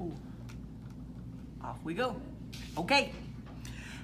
Ooh. Off we go. Okay.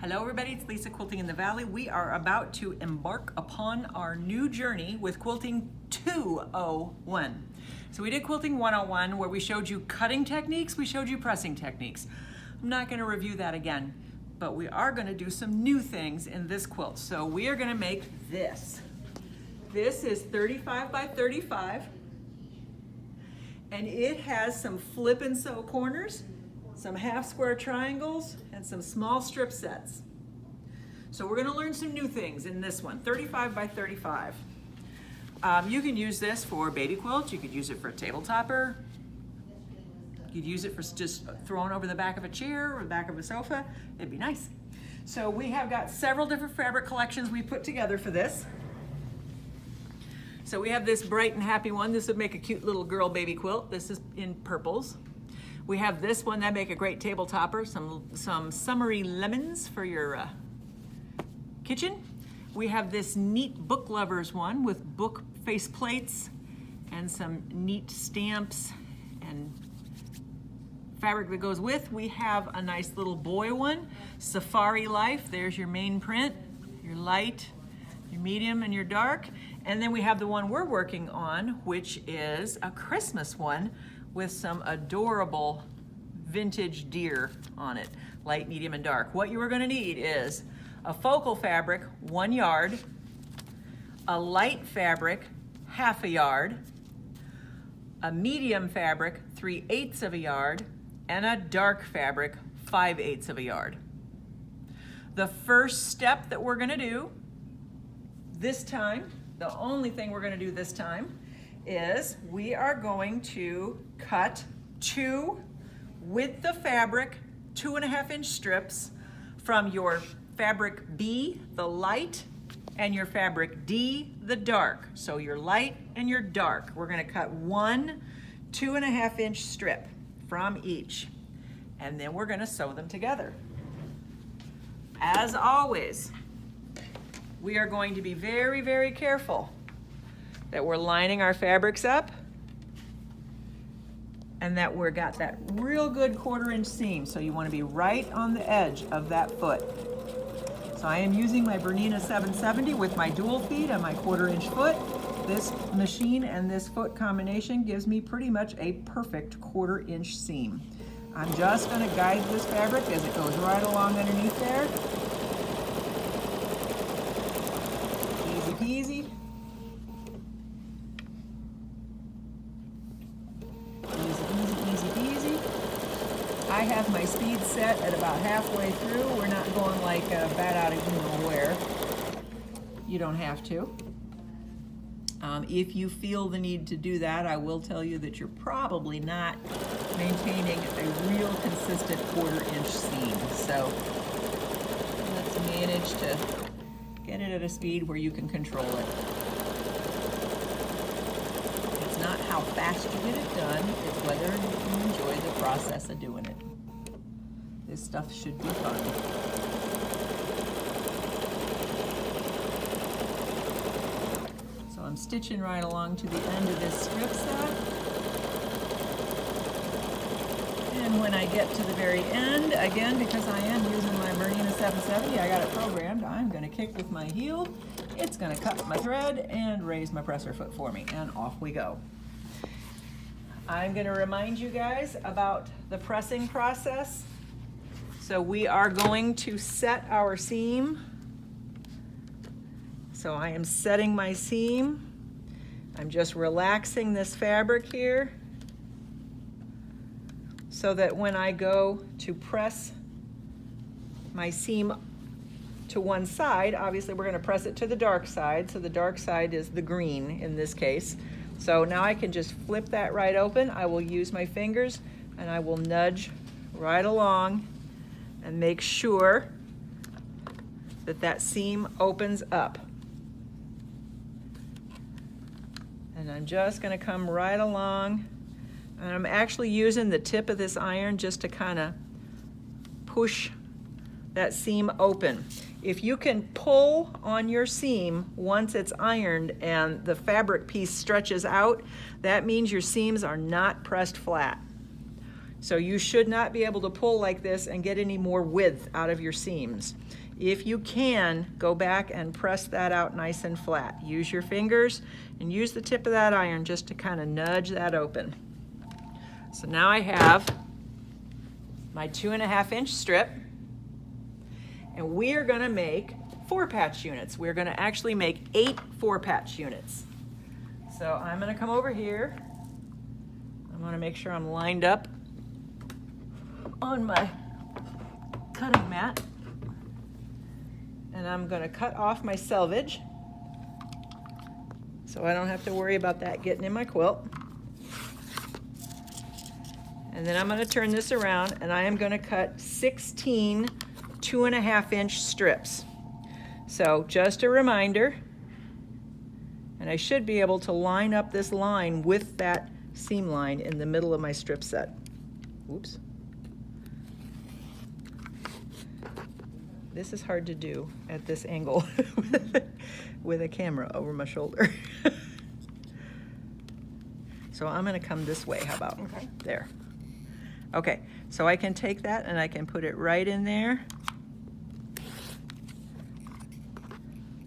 Hello everybody, it's Lisa, Quilting in the Valley. We are about to embark upon our new journey with Quilting 201. So we did Quilting 101 where we showed you cutting techniques, we showed you pressing techniques. I'm not going to review that again, but we are going to do some new things in this quilt. So we are going to make this. This is 35 by 35 and it has some flip and sew corners, some half square triangles, and some small strip sets. So we're going to learn some new things in this one, 35 by 35. You can use this for baby quilts, you could use it for a table topper, you could use it for just throwing over the back of a chair or the back of a sofa. It'd be nice. So we have got several different fabric collections we put together for this. So we have this bright and happy one. This would make a cute little girl baby quilt. This is in purples. We have this one that make a great table topper, some summery lemons for your kitchen. We have this neat book lovers one with book face plates and some neat stamps and fabric that goes with. We have a nice little boy one, Safari Life. There's your main print, your light, your medium, and your dark. And then we have the one we're working on, which is a Christmas one with some adorable vintage deer on it, light, medium, and dark. What you are going to need is a focal fabric, 1 yard, a light fabric, 1/2 yard, a medium fabric, 3/8 of a yard, and a dark fabric, 5/8 of a yard. The first step that we're going to do this time, the only thing we're going to do this time, is we are going to cut 2 width of fabric 2.5 inch strips from your fabric B, the light, and your fabric D, the dark. So your light and your dark. We're going to cut 1 2.5 inch strip from each, and then we're going to sew them together. As always, we are going to be very, very careful that we're lining our fabrics up and that we've got that real good 1/4 inch seam. So you want to be right on the edge of that foot. So I am using my Bernina 770 with my dual feed and my 1/4 inch foot. This machine and this foot combination gives me pretty much a perfect 1/4 inch seam. I'm just going to guide this fabric as it goes right along underneath there. Easy peasy. I have my speed set at about halfway through. We're not going like a bat out of you know where. You don't have to. If you feel the need to do that, I will tell you that you're probably not maintaining a real consistent 1/4 inch seam. So let's manage to get it at a speed where you can control it. It's not how fast you get it done, it's whether you enjoy the process of doing it. This stuff should be fun. So I'm stitching right along to the end of this strip set. And when I get to the very end, again, because I am using my Bernina 770, I got it programmed, I'm going to kick with my heel. It's going to cut my thread and raise my presser foot for me, and off we go. I'm going to remind you guys about the pressing process. So we are going to set our seam. So I am setting my seam. I'm just relaxing this fabric here so that when I go to press my seam to one side, obviously we're going to press it to the dark side. So the dark side is the green in this case. So now I can just flip that right open. I will use my fingers and I will nudge right along and make sure that that seam opens up. And I'm just going to come right along, and I'm actually using the tip of this iron just to kind of push that seam open. If you can pull on your seam once it's ironed and the fabric piece stretches out, that means your seams are not pressed flat. So you should not be able to pull like this and get any more width out of your seams. If you can, go back and press that out nice and flat. Use your fingers and use the tip of that iron just to kind of nudge that open. So now I have my 2.5-inch strip, and we are going to make 4-patch units. We're going to actually make 8 4-patch units. So I'm going to come over here. I'm going to make sure I'm lined up on my cutting mat. And I'm going to cut off my selvage so I don't have to worry about that getting in my quilt. And then I'm going to turn this around, and I am going to cut 16 2.5-inch strips. So just a reminder, and I should be able to line up this line with that seam line in the middle of my strip set. Oops. This is hard to do at this angle with a camera over my shoulder. So I'm going to come this way. How about? Okay. There. Okay, so I can take that and I can put it right in there.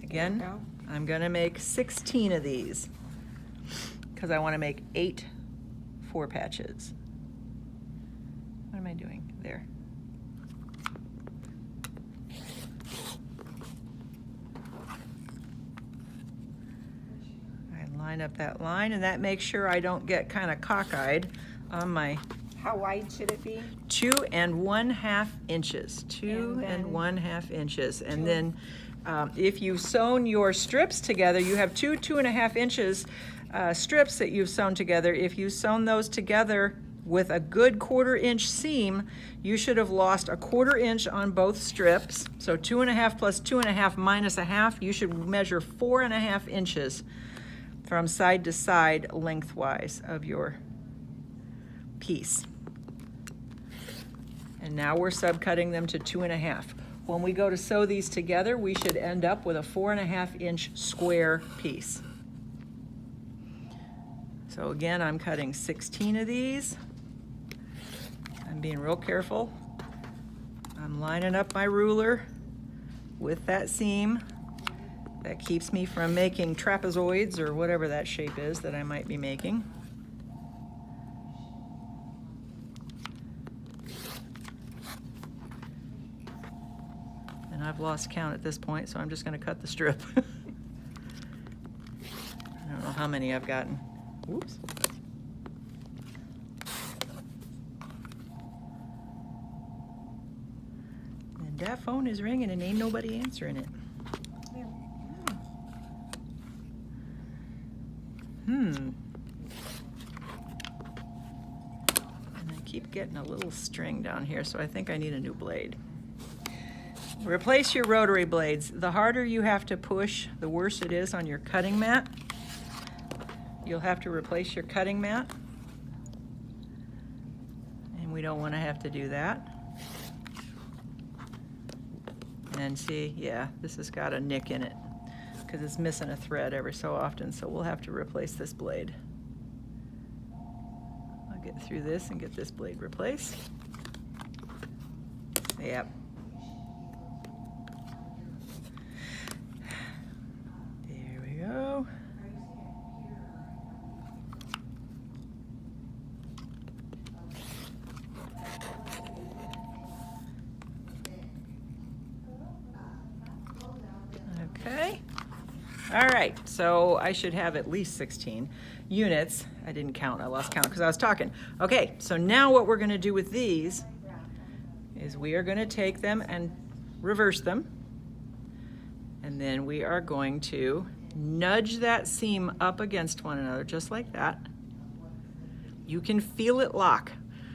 Again, I'm going to make 16 of these because I want to make 8 4-patches. What am I doing? There. Line up that line, and that makes sure I don't get kind of cockeyed on my... How wide should it be? 2 1/2 inches. 2 1/2 inches. And then if you've sewn your strips together, you have 2 2.5 inches strips that you've sewn together. If you've sewn those together with a good 1/4 inch seam, you should have lost a 1/4 inch on both strips. So 2.5 plus 2.5 minus 1/2, you should measure 4.5 inches from side to side lengthwise of your piece. And now we're subcutting them to 2.5. When we go to sew these together, we should end up with a 4.5 inch square piece. So again, I'm cutting 16 of these. I'm being real careful. I'm lining up my ruler with that seam. That keeps me from making trapezoids or whatever that shape is that I might be making. And I've lost count at this point, so I'm just going to cut the strip. I don't know how many I've gotten. Whoops. And that phone is ringing and ain't nobody answering it. And I keep getting a little string down here, so I think I need a new blade. Replace your rotary blades. The harder you have to push, the worse it is on your cutting mat. You'll have to replace your cutting mat. And we don't want to have to do that. And see, yeah, this has got a nick in it, because it's missing a thread every so often, so we'll have to replace this blade. I'll get through this and get this blade replaced. Yep. There we go. Okay. All right, so I should have at least 16 units. I didn't count, I lost count because I was talking. Okay, so now what we're gonna do with these is we are gonna take them and reverse them. And then we are going to nudge that seam up against one another, just like that. You can feel it lock.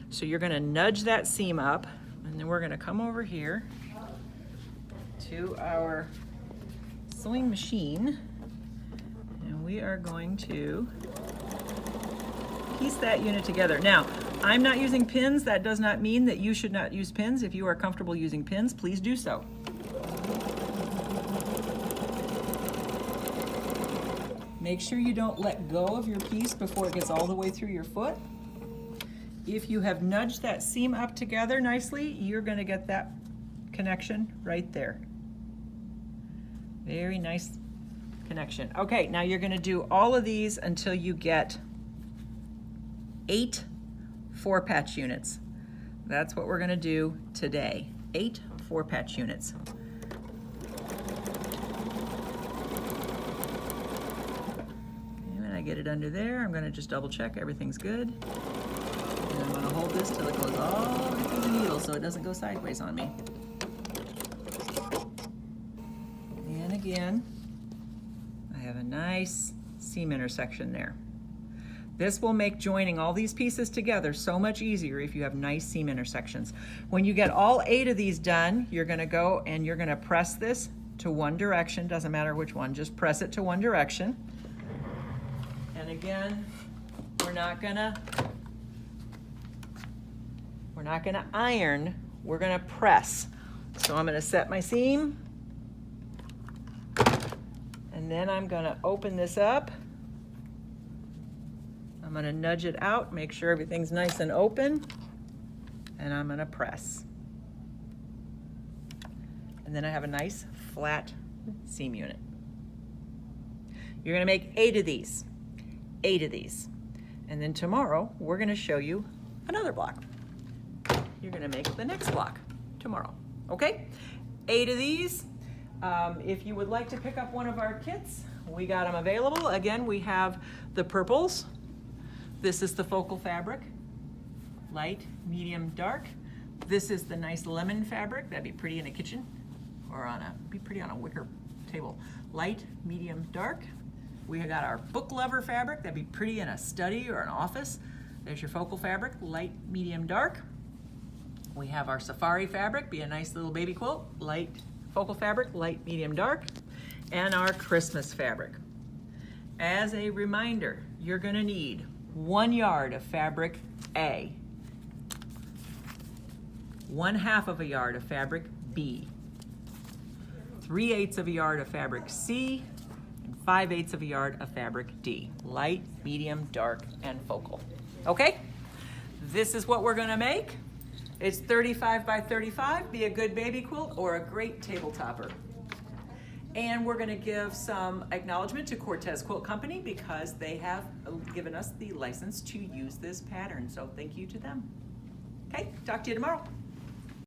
So you're gonna nudge that seam up, and then we're gonna come over here to our sewing machine, and we are going to piece that unit together. Now, I'm not using pins. That does not mean that you should not use pins. If you are comfortable using pins, please do so. Make sure you don't let go of your piece before it gets all the way through your foot. If you have nudged that seam up together nicely, you're gonna get that connection right there. Very nice connection. Okay, now you're gonna do all of these until you get 8 4-patch units. That's what we're gonna do today. 8 4-patch units. And when I get it under there, I'm gonna just double check everything's good. And I'm gonna hold this till it goes all the way through the needle so it doesn't go sideways on me. And again, I have a nice seam intersection there. This will make joining all these pieces together so much easier if you have nice seam intersections. When you get all 8 of these done, you're gonna go and you're gonna press this to one direction, doesn't matter which one, just press it to one direction. And again, we're not gonna iron, we're gonna press. So I'm gonna set my seam, and then I'm gonna open this up. I'm gonna nudge it out, make sure everything's nice and open, and I'm gonna press. And then I have a nice flat seam unit. You're gonna make 8 of these, 8 of these. And then tomorrow, we're gonna show you another block. You're gonna make the next block tomorrow, okay? 8 of these. If you would like to pick up one of our kits, we got them available. Again, we have the purples. This is the focal fabric, light, medium, dark. This is the nice lemon fabric. That'd be pretty in a kitchen or be pretty on a wicker table. Light, medium, dark. We got our book lover fabric. That'd be pretty in a study or an office. There's your focal fabric, light, medium, dark. We have our safari fabric, be a nice little baby quilt, light focal fabric, light, medium, dark. And our Christmas fabric. As a reminder, you're gonna need 1 yard of fabric A, 1/2 of a yard of fabric B, 3/8 of a yard of fabric C, and 5/8 of a yard of fabric D. Light, medium, dark, and focal. Okay? This is what we're gonna make. It's 35 by 35, be a good baby quilt or a great table topper. And we're gonna give some acknowledgement to Cortez Quilt Company because they have given us the license to use this pattern. So thank you to them. Okay, talk to you tomorrow.